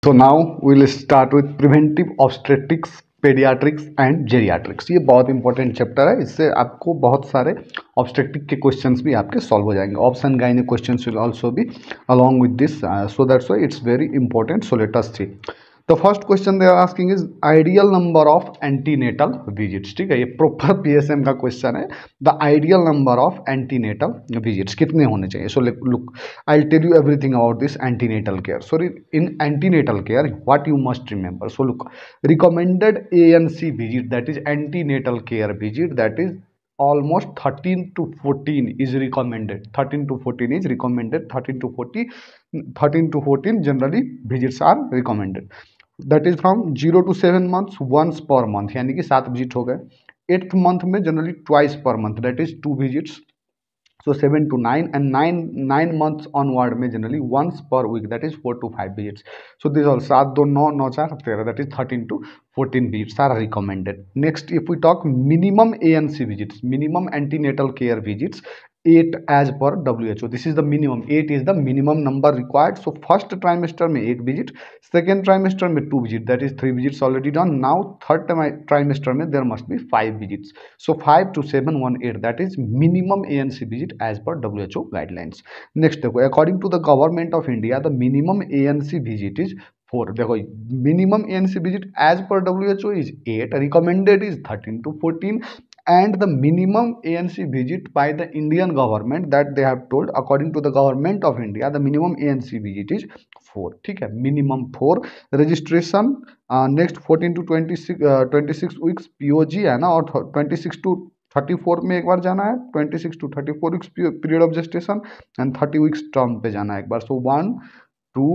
So now we'll start with preventive obstetrics, paediatrics and geriatrics. ये बहुत important chapter है, इससे आपको बहुत सारे ऑब्स्टेट्रिक के क्वेश्चंस भी आपके सॉल्व हो जाएंगे। Option gynaec questions will also be along with this, so that's why it's very important. So let us see. The first question they are asking is ideal number of antenatal visits. ठीक है, ये proper PSM का question है। The ideal number of antenatal visits कितने होने चाहिए? So look, I will tell you everything about this antenatal care. So in antenatal care, what you must remember. So look, recommended ANC visit, that is antenatal care visit, that is almost 13 to 14 is recommended. 13 to 14 is recommended. 13 to 14 generally visits are recommended. That is from 0 to 7 months once per month, यानी कि 7 visit हो गए. 8th month में generally twice per month, that is 2 visits. So 7 to 9 and 9 months onward में generally once per week, that is 4 to 5 visits. So this all 7 2 9 9 4 13, that is 13 to 14 visits are recommended. Next, if we talk minimum ANC visits, minimum antenatal care visits, 8 as per WHO. This is the minimum. 8 is the minimum number required. So first trimester में 1 visit, second trimester में 2 visit, that is 3 visits already done. Now third trimester में there must be 5 visits. So 5 to 7 1 8, that is minimum ANC visit as per WHO guidelines. Next देखो, according to the government of India, the minimum ANC visit is 4. देखो, minimum ANC visit as per WHO is 8, recommended is 13 to 14, and the minimum ANC visit by the Indian government that they have told, according to the government of India, the minimum ANC visit is 4. ठीक है, minimum 4. registration next 14 to 26 weeks POG है ना, और 26 to 34 में एक बार जाना है, 26 to 34 weeks period of gestation, and 30 weeks term पे जाना है एक बार. So 1 2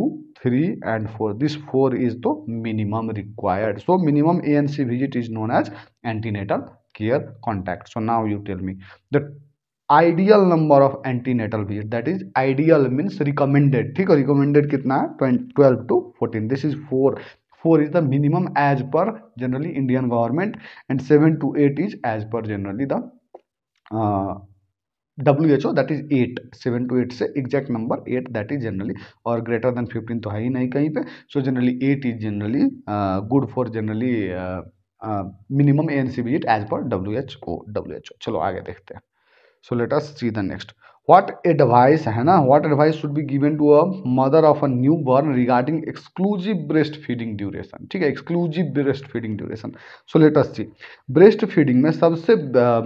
3 and 4, this 4 is the minimum required. So minimum ANC visit is known as antenatal care contact. So now you tell me the ideal number of antenatal visit, that is ideal means recommended. ठीक है, recommended कितना है? 12 to 14. This is 4. 4 is the minimum as per generally Indian government, and 7 to 8 is as per generally the WHO, that is 8. 7 to 8 से exact number 8, that is generally, और greater than 15 तो है ही नहीं कहीं पे. So generally 8 is generally good for generally minimum ANC visit as per WHO. चलो आगे देखते हैं. So let us see the next. What advice है ना, what advice should be given to a mother of a newborn regarding exclusive breastfeeding duration? ठीक है, exclusive breastfeeding duration. So let us see. breastfeeding में सबसे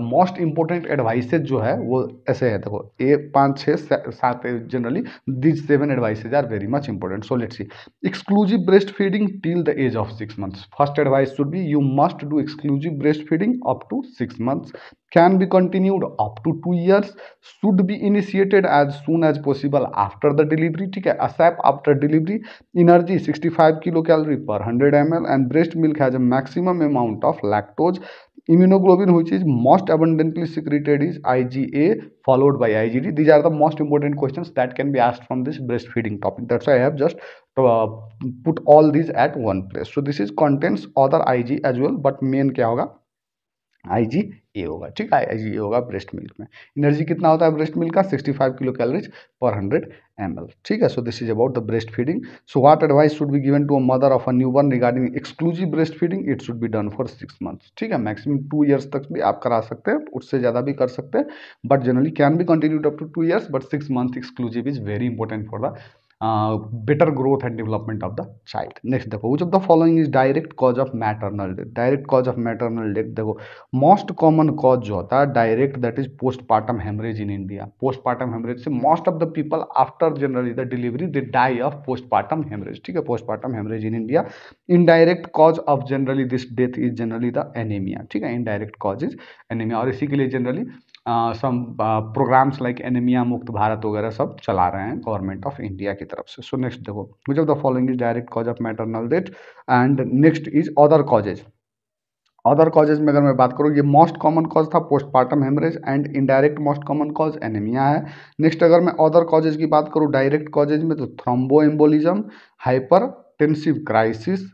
most important advices जो है वो ऐसे है. देखो, ये 5 6 7 generally these 7 advices are very much important. So let's see. Exclusive breastfeeding till the age of 6 months. First advice should be you must do exclusive breastfeeding up to 6 months. Can be continued up to 2 years. Should be initiated as soon as possible after the delivery. ठीक है, ASAP after delivery. Energy 65 kilocalorie per 100 ml, and breast milk has a maximum amount of lactose. Immunoglobulin which is most abundantly secreted is IgA followed by IgD. These are the most important questions that can be asked from this breastfeeding topic. That's why I have just put all these at one place. So this is contains other IG as well, but main क्या होगा? IgA होगा. ठीक है, IgA होगा breast milk में. Energy कितना होता है ब्रेस्ट मिल्क का? 65 किलो कैलोरीज पर 100 ml. ठीक है, so this is about the breast feeding. So what advice should be given to a mother of a newborn regarding exclusive breast feeding? It should be done for 6 months. ठीक है, maximum 2 years तक भी आप करा सकते हैं, उससे ज़्यादा भी कर सकते हैं, but generally can be continued up to 2 years, but 6 months exclusive is very important for the better growth and development of the child. Next देखो, which of the following is direct cause of maternal death? Direct cause of maternal death देखो, most common cause जो होता है direct, that is postpartum hemorrhage in India. postpartum hemorrhage से most of the people after generally the delivery they die of postpartum hemorrhage. ठीक है, postpartum hemorrhage in India. Indirect cause of generally this death is generally the anemia. ठीक है, indirect cause is anemia, और इसी के लिए generally some programmes like anaemia Mukt Bharat वगैरह सब चला रहे हैं गवर्नमेंट ऑफ इंडिया की तरफ से. सो नेक्स्ट देखो, which of the following is direct cause of maternal death? And next is other causes. Other causes में अगर मैं बात करूँ, ये मोस्ट कॉमन कॉज था postpartum haemorrhage, and indirect most common cause anaemia है. नेक्स्ट अगर मैं अदर कॉजेज की बात करूँ डायरेक्ट कॉजेज में, तो thromboembolism, hypertensive crisis,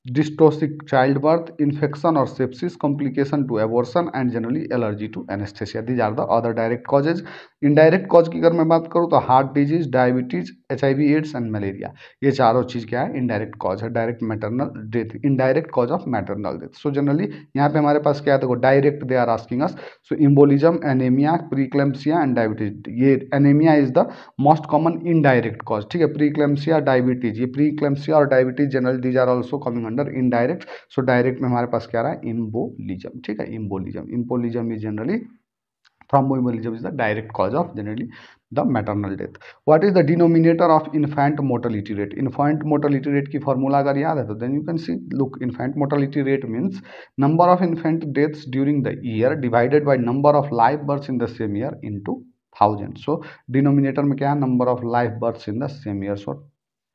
dystocic child birth, infection और sepsis, complication to abortion, and generally allergy to anaesthesia. These are the other direct causes. Indirect cause की अगर मैं बात करूँ तो heart disease, diabetes, HIV AIDS and malaria, ये चारों चीज़ क्या है, इनडायरेक्ट कॉज है। Direct maternal death, indirect cause of maternal death. So generally यहाँ पे हमारे पास क्या है, देखो direct they are asking us, so embolism, anaemia, preeclampsia and diabetes. ये anaemia is the most common indirect cause, ठीक है। प्रीक्लेम्सिया, डायबिटीज, ये प्रीक्लेम्सिया और diabetes generally these are also coming under indirect. So direct में हमारे पास क्या रहा है, इम्बोलिज्म, ठीक है। Embolism is generally, thromboembolism is the direct cause of generally the maternal death. What is the denominator of infant mortality rate? Infant mortality rate की formula अगर याद है तो then you can see, look, infant mortality rate means number of infant deaths during the year divided by number of live births in the same year into 1000. So denominator में क्या है, number of live births in the same year, so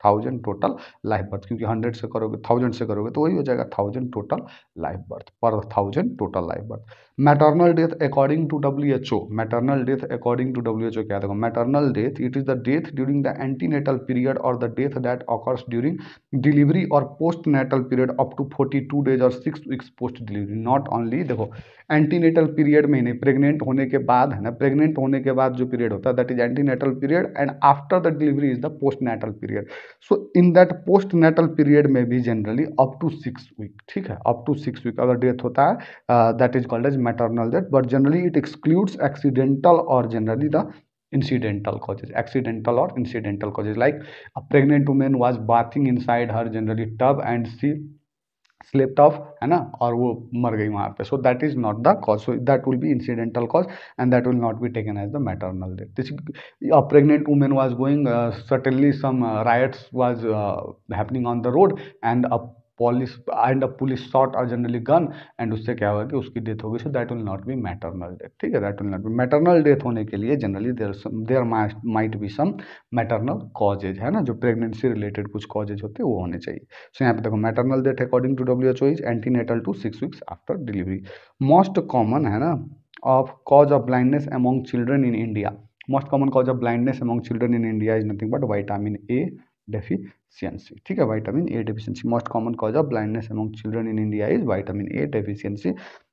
1000 total life birth, क्योंकि 100 से करोगे, 1000 से करोगे तो वही हो जाएगा 1000 टोटल लाइफ बर्थ पर 1000 total life birth. Maternal death according to WHO, maternal death according to WHO क्या देखो, maternal death it is the death during the antenatal period और the death that occurs during delivery और post natal period up to 42 days और 6 weeks post delivery. Not only, देखो antenatal period में नहीं, pregnant होने के बाद है ना, प्रेग्नेंट होने के बाद जो पीरियड होता है that is antenatal period, and after the delivery is the post natal period. So in that post natal period में भी जनरली अप टू 6 वीक, ठीक है, अप टू 6 वीक अगर डेथ होता है that is called as maternal death, but generally it excludes accidental और generally the incidental causes, accidental or incidental causes, like a pregnant woman was bathing inside her generally tub and she slept off, है ना, और वो मर गई वहाँ पे, so that is not the cause, so that will be incidental cause and that will not be taken as the maternal death. This a pregnant women was going, certainly some riots was happening on the road and a police shot और generally gun, and उससे क्या होगा कि उसकी death होगी, so that will not be maternal death, ठीक है। That will not be maternal death होने के लिए generally there might be some maternal causes, है ना, जो प्रेगनेंसी रिलेटेड कुछ कॉजेज होते हैं वो होने चाहिए। सो यहाँ पे देखो maternal death according to WHO is antenatal to 6 weeks after delivery. Most common, है ना, of cause of blindness among children in India, most common cause of blindness among children in India is nothing but vitamin A deficiency, ठीक है, vitamin A deficiency. Most common cause of blindness among children in India is vitamin A deficiency.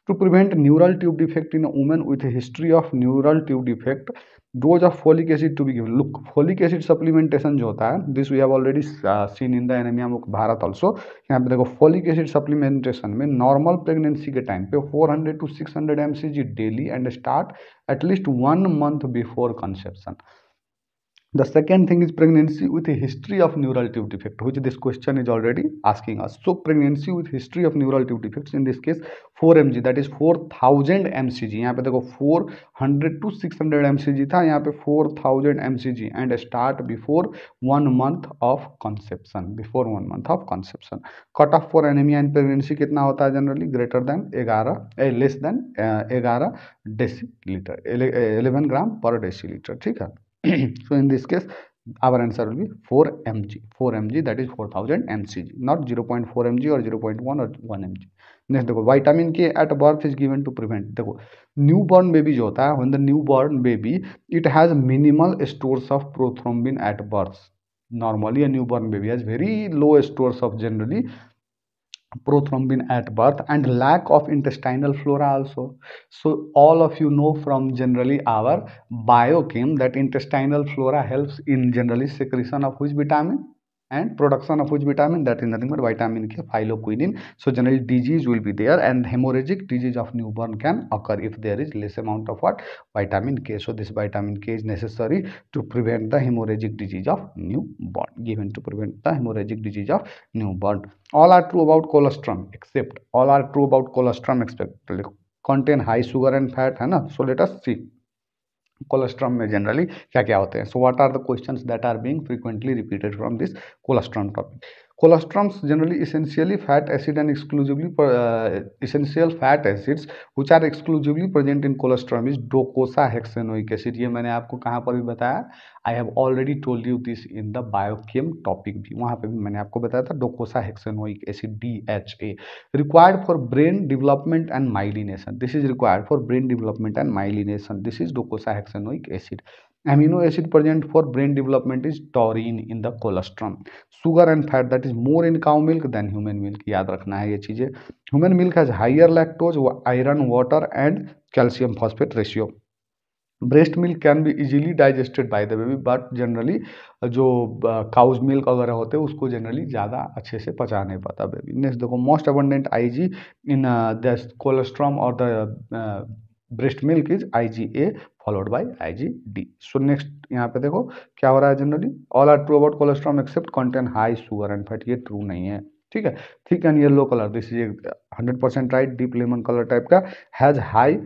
To prevent neural tube defect in women with history of neural tube defect, dose of folic acid to be given. Look, folic acid supplementation जो होता है, this we have already seen in the anaemia book Bharat also. यहाँ पे देखो folic acid supplementation में normal pregnancy के time पे 400 to 600 mcg daily and start at least 1 month before conception. The second thing is pregnancy with a history of neural tube defect, which this question is already asking us. So pregnancy with history of neural tube defects, in this case 4 mg, that is 4000 mcg। यहाँ पे देखो 400 to 600 mcg था, यहाँ पे 4000 mcg and start before 1 month of conception, before 1 month of conception। Cut off for anaemia in pregnancy कितना होता है generally, greater than 11 less than 11 decilitre, 11 ग्राम पर डेसीलीटर, ठीक है। So in this case our answer will be 4 mg, that is 4000 mcg, not 0.4 mg or 0.1 or 1 mg। Next देखो vitamin K at birth is given to prevent, देखो new born baby जो होता है, when the new born baby it has minimal stores of prothrombin at birth. Normally a newborn baby has very low stores of generally prothrombin at birth and lack of intestinal flora also. So all of you know from generally our biochem that intestinal flora helps in generally secretion of which vitamin and production of which vitamin, that is nothing but vitamin K, phyloquinine. So generally disease will be there and hemorrhagic disease of newborn can occur if there is less amount of what, vitamin K. So this vitamin K is necessary to prevent the hemorrhagic disease of newborn, given to prevent the hemorrhagic disease of newborn. All are true about colostrum except, all are true about colostrum except contain high sugar and fat, है ना। So let us see colostrum में generally क्या क्या होते हैं। So what are the questions that are being frequently repeated from this colostrum topic. Colostrums generally essentially fat acid and exclusively essential fat acids which are exclusively present in colostrum is docosahexaenoic acid। ये मैंने आपको कहाँ पर भी बताया, I have already told you this in the biochem topic भी, वहाँ पे भी मैंने आपको बताया था docosahexaenoic acid DHA, required for brain development and myelination, this is required for brain development and myelination, this is docosahexaenoic acid। amino acid present for brain development is taurine in the colostrum। sugar and fat that is more in cow milk than human milk, याद रखना है ये चीजें। human milk has higher lactose, iron, water and calcium phosphate ratio। Breast milk can be easily digested by the baby, but generally जो cause milk वगैरह होते हैं उसको जनरली ज़्यादा अच्छे से पचा नहीं पाता बेबी। नेक्स्ट देखो, most abundant Ig in the colostrum और the breast milk is IgA followed by IgD। So next यहाँ पे देखो क्या हो रहा है, generally all are true about colostrum except contain high sugar and fat, ये ट्रू नहीं है, ठीक है। Thick and yellow colour, this is 100% right, deep lemon colour type का, has high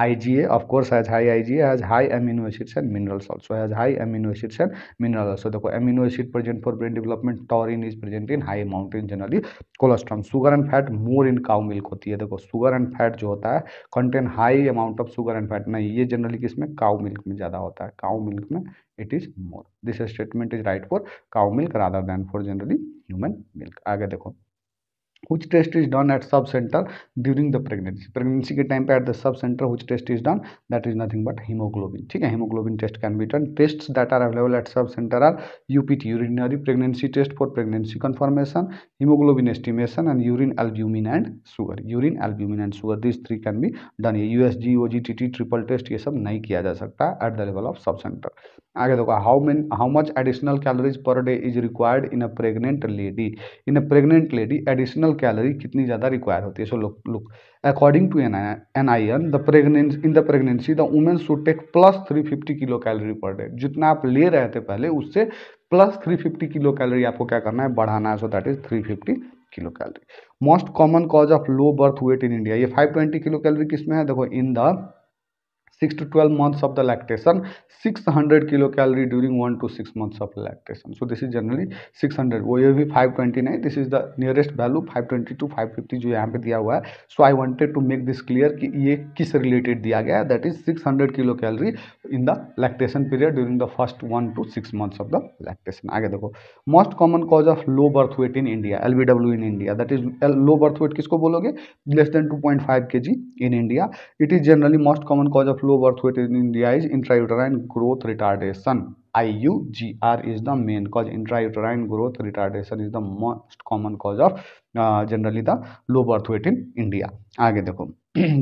IgA, of course has high IgA, has high amino acids and minerals also, has high amino acids and minerals also। देखो amino acid present for brain development, taurine is present in high amount in generally colostrum, sugar and fat more in cow milk होती है। देखो sugar and fat जो होता है contain high amount of sugar and fat, नहीं, ये generally किसमें, cow milk में ज़्यादा होता है, cow milk में it is more, this statement is right for cow milk rather than for generally human milk। आगे देखो, which test is done at sub center during the pregnancy के time पे at the sub center which test is done, that is nothing but hemoglobin, ठीक है। hemoglobin test can be done, tests that are available at sub center are UPT, urinary pregnancy test for pregnancy confirmation, hemoglobin estimation and urine albumin and sugar, these three can be done। ये USG OGTT triple test ये सब नहीं किया जा सकता at the level of sub center। आगे देखो, how much additional calories per day is required in a pregnant lady, in a pregnant lady additional calorie कितनी ज़्यादा रिक्वायर होती है। So look according to NIN the pregnancy the women should take plus 350 kilo calorie per day, जितना आप ले रहे थे पहले उससे प्लस 350 किलो कैलोरी आपको क्या करना है, बढ़ाना है। सो that is 350 kilo calorie. Most common cause of low birth weight in India, ये 520 किलो कैलोरी किसमें है, देखो in the 6 to 12 months of the lactation, 600 kilocalorie during 1 to 6 months of lactation। So this is generally 600, वो ये भी 520 नहीं, this is the nearest value 520 to 550 जो यहाँ पे दिया हुआ है। So I wanted to make this clear कि ये किस रिलेटेड दिया गया है, that is 600 kilocalorie in the lactation period during the first 1 to 6 months of the lactation। आगे देखो, most common cause of low birth weight in India, LBW in India, that is low birth weight किसको बोलोगे, less than 2.5 kg in India। It is generally most common cause of low birth weight in India is intrauterine growth retardation, IUGR is the main cause, intrauterine growth retardation is the most common cause of generally the low birth weight in India। आगे देखो,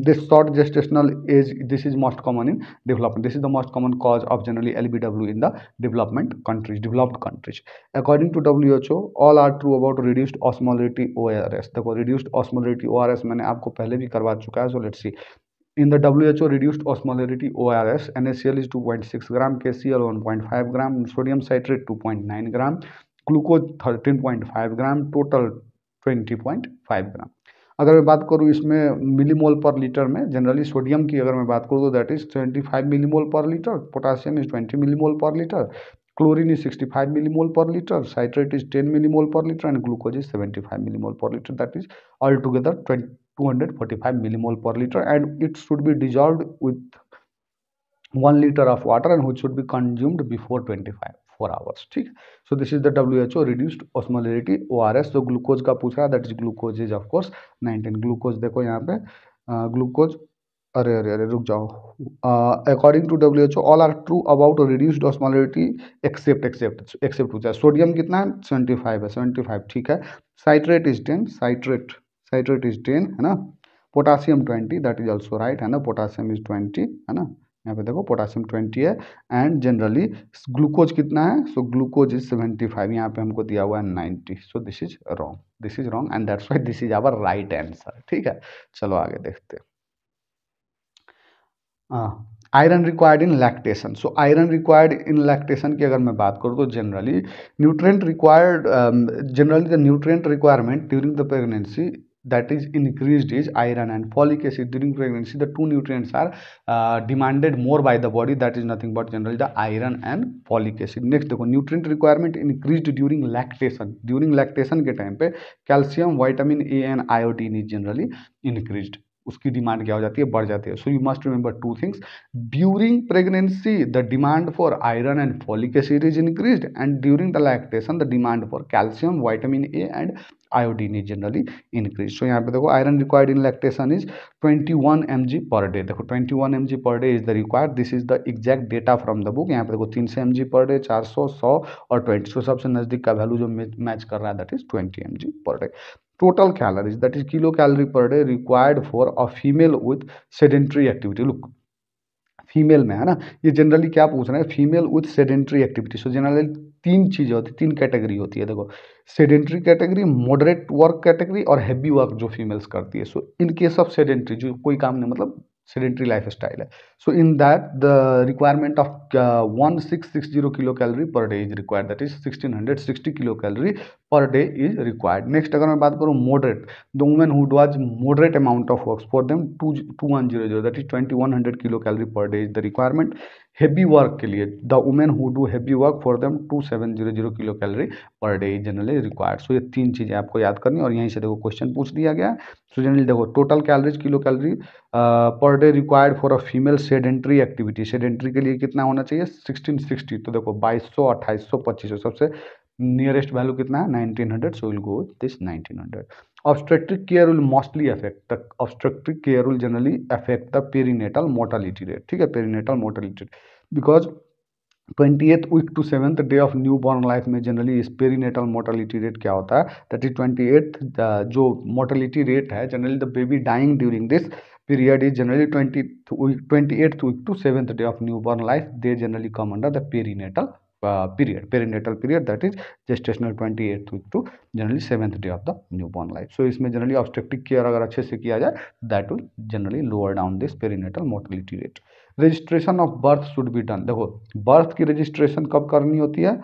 this short gestational age, this is most common in development, this is the most common cause of generally LBW in the developed countries। According to WHO all are true about reduced osmolarity ORS। देखो reduced osmolarity ORS मैंने आपको पहले भी करवा चुका है। So let's see, in the WHO reduced osmolarity ORS, NaCl is 2.6 gram, KCl 1.5 gram, sodium citrate 2.9 gram, glucose 13.5 gram, total 20.5 ग्राम। अगर मैं बात करूँ इसमें मिलीमोल पर लीटर में, जनरली सोडियम की अगर मैं बात करूँ तो that is 25 millimole per litre, potassium is 20 millimole per litre, chlorine is 65 millimole per litre, citrate is 10 millimole per litre and glucose is 75 millimole per litre, that is all together 245 millimole per liter, and it should be dissolved with 1 liter of water and which should be consumed before 24 hours, ठीक। so this is the WHO reduced osmolarity ORS। जो glucose का पूछ रहा है, that is glucose is of course 19। Glucose देखो यहाँ पे glucose, अरे अरे अरे रुक जाओ, according to WHO all are true about reduced osmolarity except पूछा है। सोडियम कितना है, 75 है, 75 ठीक है। साइट्रेट इज 10, साइट्रेट इज 10 है ना, potassium 20, that is also right है ना, पोटासियम इज 20 है ना, यहाँ पे देखो पोटासियम 20 है। एंड जनरली ग्लूकोज कितना है, सो ग्लूकोज इज 75, यहाँ पे हमको दिया हुआ है 90। So this is wrong and that's why this is our right answer, ठीक है। चलो आगे देखते हैं। Iron required in lactation, so iron required in lactation की अगर मैं बात करूँ तो generally nutrient required, generally the nutrient requirement during the pregnancy that is increased is iron and folic acid during pregnancy, the two nutrients are demanded more by the body, that is nothing but generally the iron and folic acid। next देखो, nutrient requirement increased during lactation के time पे calcium, vitamin A and iodine is generally increased, उसकी demand क्या हो जाती है, बढ़ जाती है। So you must remember two things, during pregnancy the demand for iron and folic acid is increased and during the lactation the demand for calcium, vitamin A and iodine is generally increase. So यहाँ पे देखो iron required in lactation is 21 mg per day, देखो 21 mg per day is the required, this is the exact data from the book. यहाँ पे देखो 300 mg per day, 400, 100 और 20, सो सबसे नजदीक का वैल्यू जो मैच कर रहा है that is 20 mg per day. total calories, that is kilocalorie per day required for a female with sedentary activity, look female में, है ना। ये जनरली क्या पूछ रहे हैं, female with sedentary activity. So generally तीन चीज़ें होती है, तीन कैटेगरी होती है, देखो, sedentary category, moderate work category और हैवी वर्क जो फीमेल्स करती है। So in case of sedentary, जो कोई काम नहीं, मतलब सेडेंट्री लाइफ स्टाइल है, so in that the requirement of 1660 kilo calorie per day is required, that is 1660 kilo calorie per day is required. Next अगर मैं बात करूँ moderate, the women who does moderate amount of works for them 2100, that is 2100 kilo calorie per day is the requirement. Heavy work के लिए the women who do heavy work for them 2700 kilo calorie per day is generally required. So ये तीन चीज़ें आपको याद करनी और यहीं से देखो क्वेश्चन पूछ दिया गया है। सो जनरली देखो total calories kilo calorie per day required for a female sedentary activity, sedentary के लिए कितना होना चाहिए 1660, तो देखो 2200, 2800, 2500, सबसे नियरेस्ट वैल्यू कितना है 1900, so will go this 1900। obstetric care will mostly affect the obstetric care will generally affect the perinatal mortality rate, ठीक है, perinatal mortality rate, because 28th week to 7th day of newborn life में generally इस perinatal mortality rate क्या होता है, that is 28th जो mortality rate है generally the baby dying during this period is generally 28th week to 7th day of newborn life, they generally come under the perinatal perinatal period, that is gestational 28th week to generally 7th day of the newborn life. So इसमें generally obstetric care अगर अच्छे से किया जाए that will generally lower down this perinatal mortality rate. Registration of birth should be done, देखो birth की registration कब करनी होती है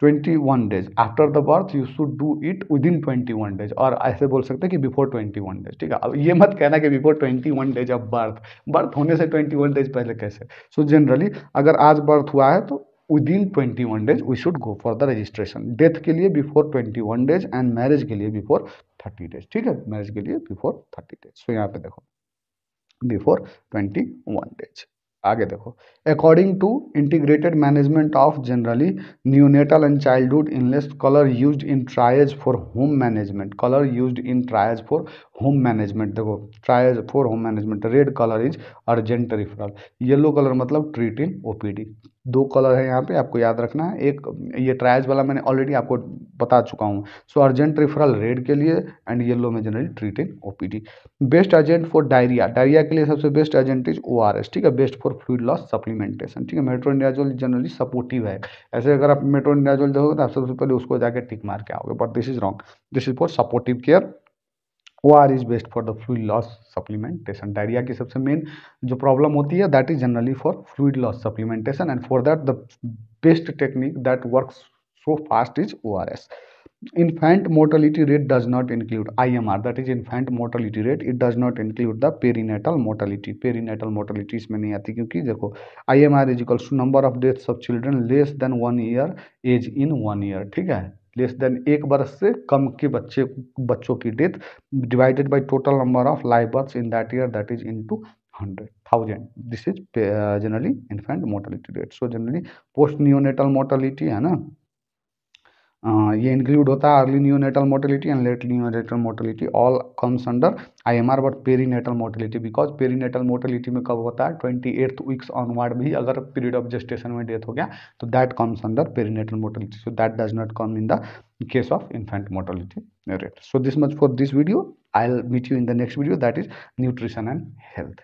21 days after the birth, you should do it with in 21 days, और ऐसे बोल सकते हैं कि बिफोर 21 डेज, ठीक है। अब ये मत कहना कि बिफोर 21 डेज ऑफ बर्थ होने से 21 डेज पहले कैसे। सो जनरली अगर आज बर्थ हुआ है तो within 21 days we should go for the registration. Death के लिए बिफोर 21 डेज एंड मैरिज के लिए बिफोर 30 डेज, ठीक है, मैरिज के लिए बिफोर 30 डेज। सो यहाँ पे देखो बिफोर 21 डेज। आगे देखो according to integrated management of generally neonatal and childhood illness, colour used in triage for home management, colour used in triage for home management, देखो triage for home management, red colour is urgent referral, yellow colour मतलब treat in OPD. दो colour है यहाँ पे आपको याद रखना है, एक ये ट्रायज वाला मैंने ऑलरेडी आपको बता चुका हूँ। सो अर्जेंट रेफरल रेड के लिए एंड येलो में generally treat in OPD. Best agent for diarrhoea, diarrhoea के लिए सबसे बेस्ट एजेंट इज ओआरएस, ठीक है। Best for fluid loss supplementation, ठीक है। मेट्रोनिडाजोल जनरली सपोर्टिव है, ऐसे अगर आप मेट्रोनिडाजोल देखोगे तो आप सबसे पहले उसको जाके टिक मार के आओगे, but this is wrong, this is for supportive care. OR is best for the fluid loss supplementation, diarrhoea की सबसे मेन जो प्रॉब्लम होती है that is generally for fluid loss supplementation, and for that the best technique that works so fast is ORS. Infant mortality rate does not include IMR, that is infant mortality rate, it does not include the perinatal mortality, perinatal mortality इसमें नहीं आती, क्योंकि देखो IMR is equals to number of deaths of children less than 1 year age in 1 year, ठीक है, less than एक बरस से कम के बच्चों की death divided by total number of live births in that year, that is into 100,000, this is generally infant mortality rate. So generally post neonatal mortality है ना, ये इंक्लूड होता है early neonatal mortality and late neonatal mortality, all comes under IMR, but perinatal mortality because perinatal mortality में कब होता है 28th weeks onward भी अगर पीरियड ऑफ जेस्टेशन में डेथ हो गया तो that comes under perinatal mortality, so that does not come in the case of infant mortality rate. So this much for this video. I'll meet you in the next video, that is nutrition and health.